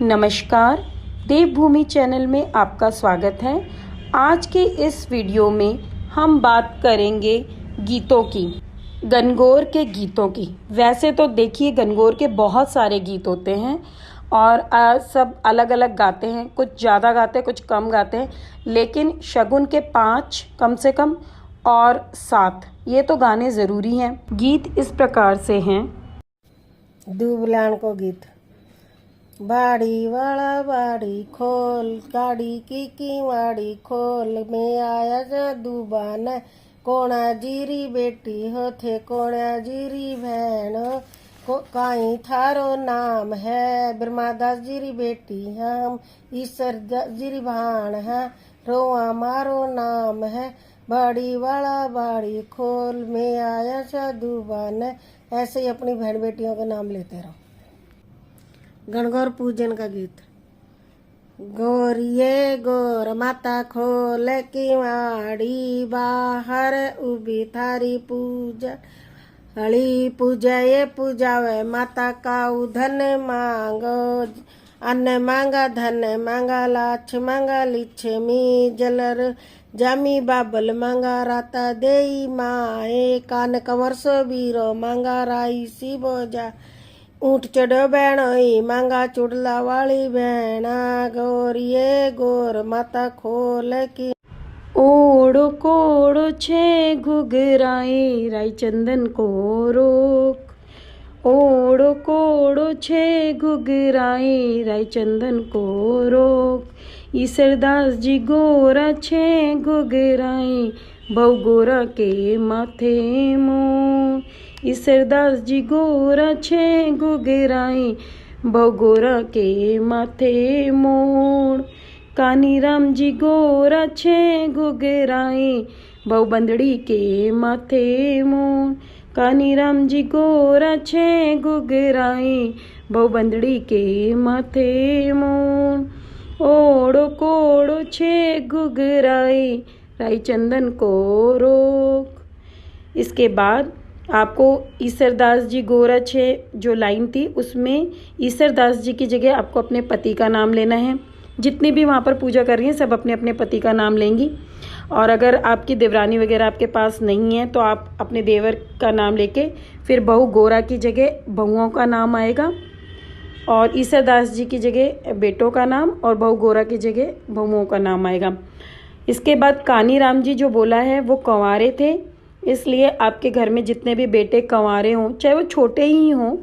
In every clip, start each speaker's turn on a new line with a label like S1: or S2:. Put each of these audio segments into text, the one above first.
S1: नमस्कार, देवभूमि चैनल में आपका स्वागत है। आज के इस वीडियो में हम बात करेंगे गीतों की, गणगौर के गीतों की। वैसे तो देखिए, गणगौर के बहुत सारे गीत होते हैं और सब अलग अलग गाते हैं, कुछ ज़्यादा गाते हैं, कुछ कम गाते हैं, लेकिन शगुन के 5 कम से कम और 7 ये तो गाने ज़रूरी हैं। गीत इस प्रकार से हैं।
S2: दूबलान को गीत। बाड़ी वाला बाड़ी खोल, गाड़ी की वाड़ी खोल, में आया जादू बाना, कोणा जीरी बेटी हो थे, कोणा जीरी बहन हो, काई थारो नाम है, ब्रह्मादास जीरी बेटी हम, ईश्वर जीरी भाण है, रोआ मारो नाम है, बाड़ी वाला बाड़ी खोल, में आया जादू बाना। ऐसे ही अपनी बहन बेटियों का नाम लेते रहो। गणगौर पूजन का गीत। गोरिये गोर माता खोल की वाड़ी, बाहर उभी थारी पूजा, हली पूजा ये पूजावे, माता का धन मांगो, अन्न मांगा धन मांगा, लाछ मांगा लिच्छमी, जलर जामी बाबल मांगा, राता देई माए, कान कंवर सो बीरो मांगा, राई सी बोजा, ऊंट चढ़ो बहनोई मांगा, चुड़ला वाली बहना, गोरिये गोर माता खोल की।
S1: ओड़ो कोड़ो छे घुघराए, राई चंदन को रोक। ओड़ो कोड़ो छे घुघराए, राई चंदन को रोक। ईसरदास जी गोरा छे घुघराए, बहु गोरा के माथे मोर। ईसरदास जी गोरा छे घुघराए, बहु गोरा के माथे मोर। कानी राम जी गोरा छे घुघराए, बहु बंदड़ी के माथे मोर। कानी राम जी गोरा छे घुघराए, बहु बंदड़ी के माथे मोर। ओड़ो कोड़ो छे घुघराए, राई चंदन को रोक। इसके बाद आपको ईसरदास जी गोरा छे जो लाइन थी, उसमें ईसरदास जी की जगह आपको अपने पति का नाम लेना है। जितनी भी वहाँ पर पूजा कर रही हैं सब अपने अपने पति का नाम लेंगी। और अगर आपकी देवरानी वगैरह आपके पास नहीं है तो आप अपने देवर का नाम लेके फिर बहु गोरा की जगह बहुओं का नाम आएगा, और ईसरदास जी की जगह बेटों का नाम, और बहु गोरा की जगह बहुओं का नाम आएगा। इसके बाद कानी राम जी जो बोला है वो कंवारे थे, इसलिए आपके घर में जितने भी बेटे कंवारे हों, चाहे वो छोटे ही हों,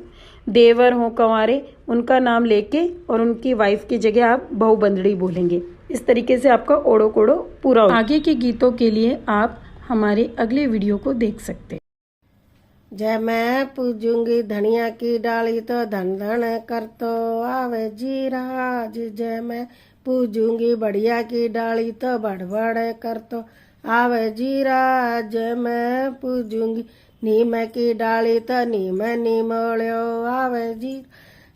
S1: देवर हों कंवारे, उनका नाम लेके और उनकी वाइफ की जगह आप बहु बंदड़ी बोलेंगे। इस तरीके से आपका ओड़ो कोड़ो पूरा हो। आगे के गीतों के लिए आप हमारे अगले वीडियो को देख सकते हैं।
S2: जय मैं पूजूंगी धनिया की डाली, तो धन धन कर तो आवे जी राज, जय मैं पूजूंगी बढ़िया की डाली, तो बढ़ बढ़ कर तो आवे जी राज, जय मैं पूजूंगी नीम की डाली, तो नीम निमोड़ो आवे जी,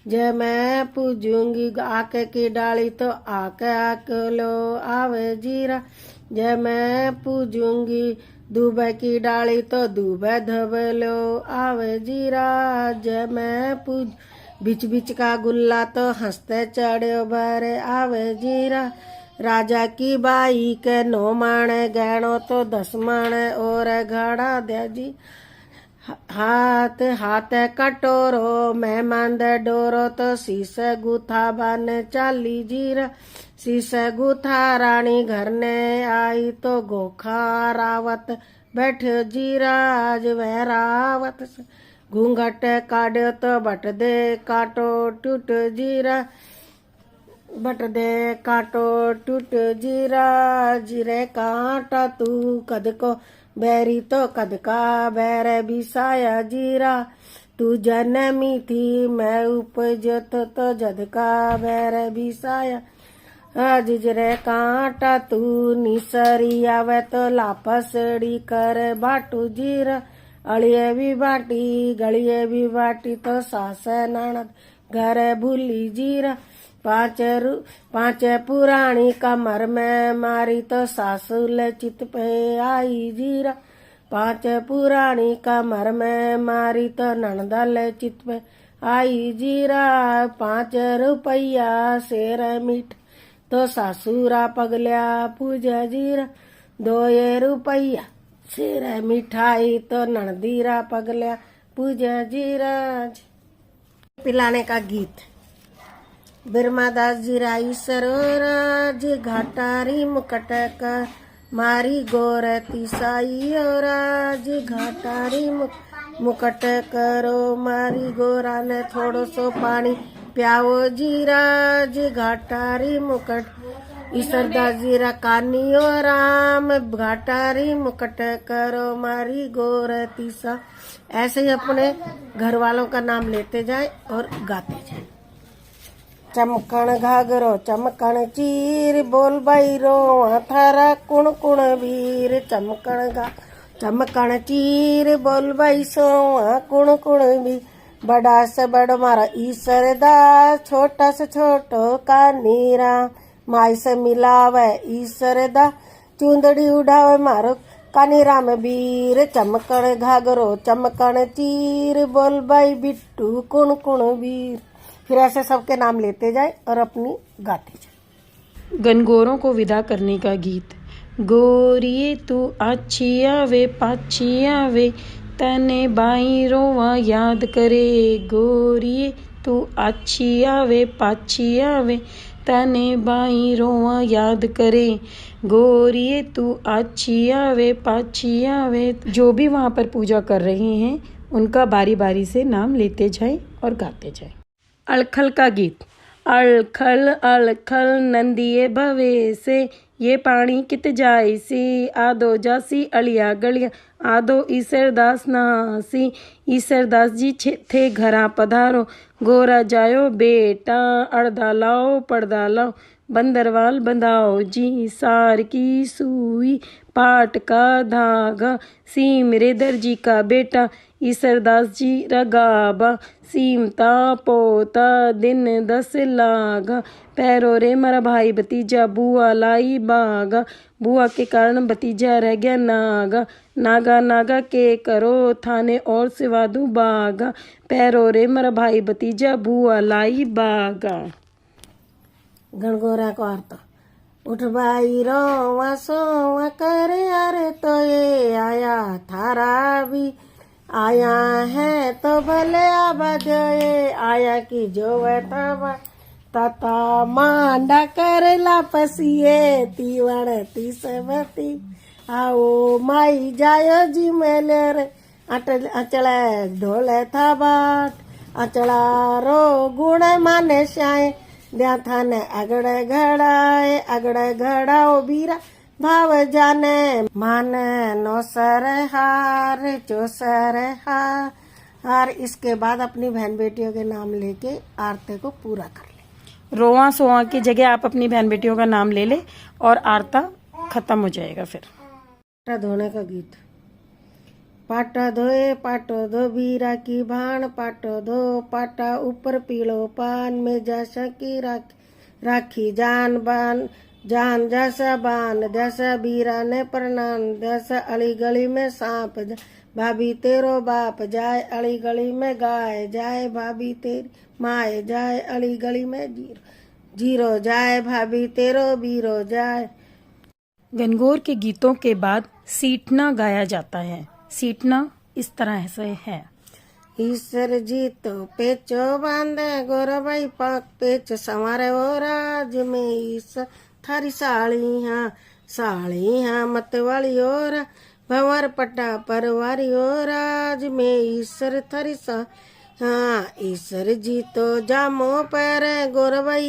S2: जय मैं पूजूंगी आके की डाली, तो आके आकलो आवे जीरा, जय मैं पूजूंगी दूबे की डाली, तो दूबे धबलो आवे जीरा, जय मैं पूज बिच बिच का गुल्ला, तो हंसते चढ़ो भरे आवे जीरा, राजा की बाई के 9 माणे गहणो, तो 10 माणे और घड़ा दे जी, हाथ हाथ कटोरो मेहमान दे डोरो, तो शीशे गुथा बन चाली जीरा, शीशे गुथा रानी घर ने आई, तो गोखा रावत बैठो जीरा, आज वह रावत से घूंघट काढ़ो, तो बट दे काटो टूट जीरा, बट दे काटो टूट जीरा, जीरे कांटा तू कद को बैरी, तो कद का बैर बिसाया जीरा, तू जनमी थी मैं उपजत, तो जद का बैर बिसाया, आज जरे कांटा तू निसरी आवे, तो लापसड़ी कर बाटू जीरा, अड़िए भी बाटी गलिए भी बाटी, तो सास ननद घर भूली जीरा, पाँच पुरानी कमर में मारी, तो सासू ले चित पे आई जीरा, 5 पुरानी कमर में मारी, तो ननदा ले चित पे आई जीरा 5 रुपया शेर मीठ तो सासूरा पगल्या पूजा जीरा 2 रुपया शेर मिठाई तो नणदीरा पगल्या पूजा जीरा। पिलाने का गीत। बिरमादास जी राई सरोराज घाटारी मुकटक मारी गोरती साई राज घाटारी मुकट करो मारी गोरा ने थोड़ो सो पानी प्यावो जी राज घाटारी मुकट ईसरदास जीरा कानियो राम घाटारी मुकट करो मारी गोरती सा। ऐसे ही अपने घर वालों का नाम लेते जाए और गाते जाए। चमकण घाघरो चमकण चीर बोल बाई रो थारा कुण कुण वीर चमकण चीर बोल बाई सो कुण कुण वीर बड़ा से बड़ मारा ईसर दास छोटा से छोटो का नीरा माई से मिलावे ईसर दा चुंदड़ी उड़ावे मारो कानी राम वीर चमकण घाघरो चमकण चीर बोल बाई बिट्टू कुण कुण वीर। फिर ऐसे सबके नाम लेते जाए और अपनी गाते जाए।
S1: गनगोरों को विदा करने का गीत। गोरिये तू आछिया वे पाछिया वे तने बाई रोवा याद करे गोरिये तू आछिया वे पाछिया वे तने बाई रोवा याद करे गोरिये तू आछिया वे पाछिया वे। जो भी वहाँ पर पूजा कर रहे हैं उनका बारी बारी से नाम लेते जाए और गाते जाए। अलखल का गीत। अलखल अलखल नंदिये भवे से ये पानी कित जाई सी आदो जासी अलिया गलिया आदो ईसरदास नासी ईसरदास जी थे घरा पधारो गोरा जायो बेटा अड़दा लाओ पर्दा लाओ बंदरवाल बंधाओ जी सार की सुई पाट का धागा सीम रे दर्जी का बेटा ईसरदास जी रगाबा सीमता पोता दिन 10 लागा पैरो रे मरा भाई भतीजा बुआ लाई बागा बुआ के कारण भतीजा रह गया नागा नागा नागा के करो थाने और सिवा दूं बागा पैरो रे मरा भाई भतीजा बुआ लाई बागा।
S2: गणगोरा को अर्थ। उठ बाई रोवा सोवा करे अरे तो ये आया थारा भी आया है तो भले आबाद आया की जो तबा तता मांडा करेला पसिए तीवण तीसवती आओ माई जायो जी मेले रे अचला ढोले था बाट अचला रो गुण माने श्याए द्या थाने अगड़े घड़ाओ बीरा भाव जाने माने नौसर हार चौसर हार। इसके बाद अपनी बहन बेटियों के नाम लेके आरते को पूरा कर ले।
S1: रोआ सोआ की जगह आप अपनी बहन बेटियों का नाम ले ले और आरता खत्म हो जाएगा। फिर
S2: पाटा धोने का गीत। पाटा धोए पाटो धो बीरा की भाण पाटो धो पाटा ऊपर पीलो पान में जैसा की राखी जान बान जान जैसा बान जैसा बीरा ने प्रणान जैसा अली गली में सांप भाभी तेरो बाप जाए अली गली में गाय जाए भाभी तेरी माए जाए अली गली में जीरो जाए भाभी तेरो बीरो जाए।
S1: गनगौर के गीतों के बाद सीटना गाया जाता है। सीटना इस तरह से है।
S2: ईश्वर जी तो पेचो बांधे गोरबाई पाक पेच संवारे वो राज में ईश्वर थारी साड़ी हाँ मत वाली और भंवर पटा परवारी और राज में ईश्वर थारी हाँ ईश्वर जी तो जामो पैर गोरबाई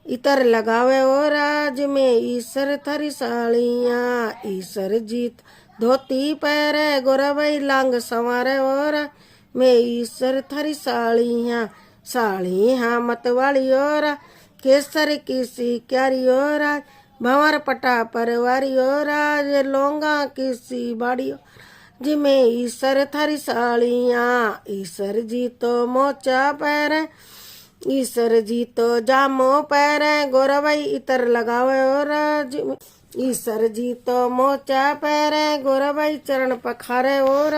S2: इतर लगावे ओ राज में ईश्वर थारी साड़ियाँ ईश्वर जीत धोती पैरे गोरबाई लांग संवारे और में ईश्वर थारी साड़ियाँ मतवाली और केसर किसी क्यारी और भंवर पटा परवारी और लोंगा किसी बाड़ी जिमें ईश्वर थारी साड़ियाँ ईश्वर जी तो मोचा पैरे ईश्वर जी तो जामो पैरे गोरबाई इतर लगावे और ईश्वर जी तो मोचा पैरे गोरबाई चरण पखारे और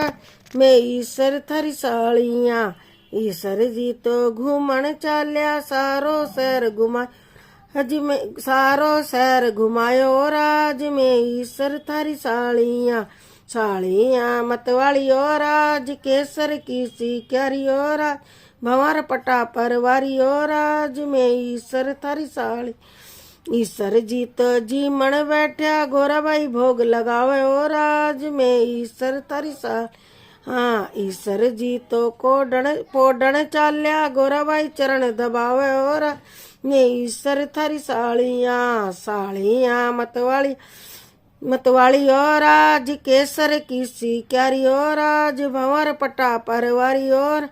S2: में ईश्वर थारी साड़ियाँ ईश्वर जी तो घूमन चाल्या सारो शहर घुमा हज में सारो शहर घुमायो राज में ईश्वर थारी सालियां सालियां मतवाली और राज केसर की सी क्यारी और राज भंवर पटा परवारी और राज में ईश्वर थारी साली ईश्वर जी तो जी मन बैठा गोराबाई भोग लगावे और राज में ईश्वर थारी साली हाँ ईश्वर जी तो पोडण चाल्या गोराबाई चरण दबावे और ने ईश्वर थारी सालियां सालियां मतवाली और आज केसर की सी क्यारी और आज भंवर पटा परवारी और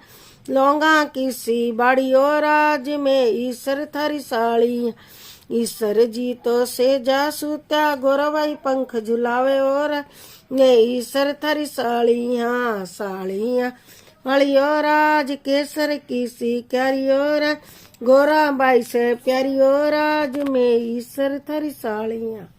S2: लौंगा की सी बाड़ी और आज में ईश्वर थारी सालियां ईश्वर जी तो सेजा सूत्या गोराबाई पंख झुलावे और ने ईश्वर थारी सालियां सालियां वाली और आज केसर की सी क्यारी और गोरा बाई से प्यारी और आज में ईश्वर थारी सालियां।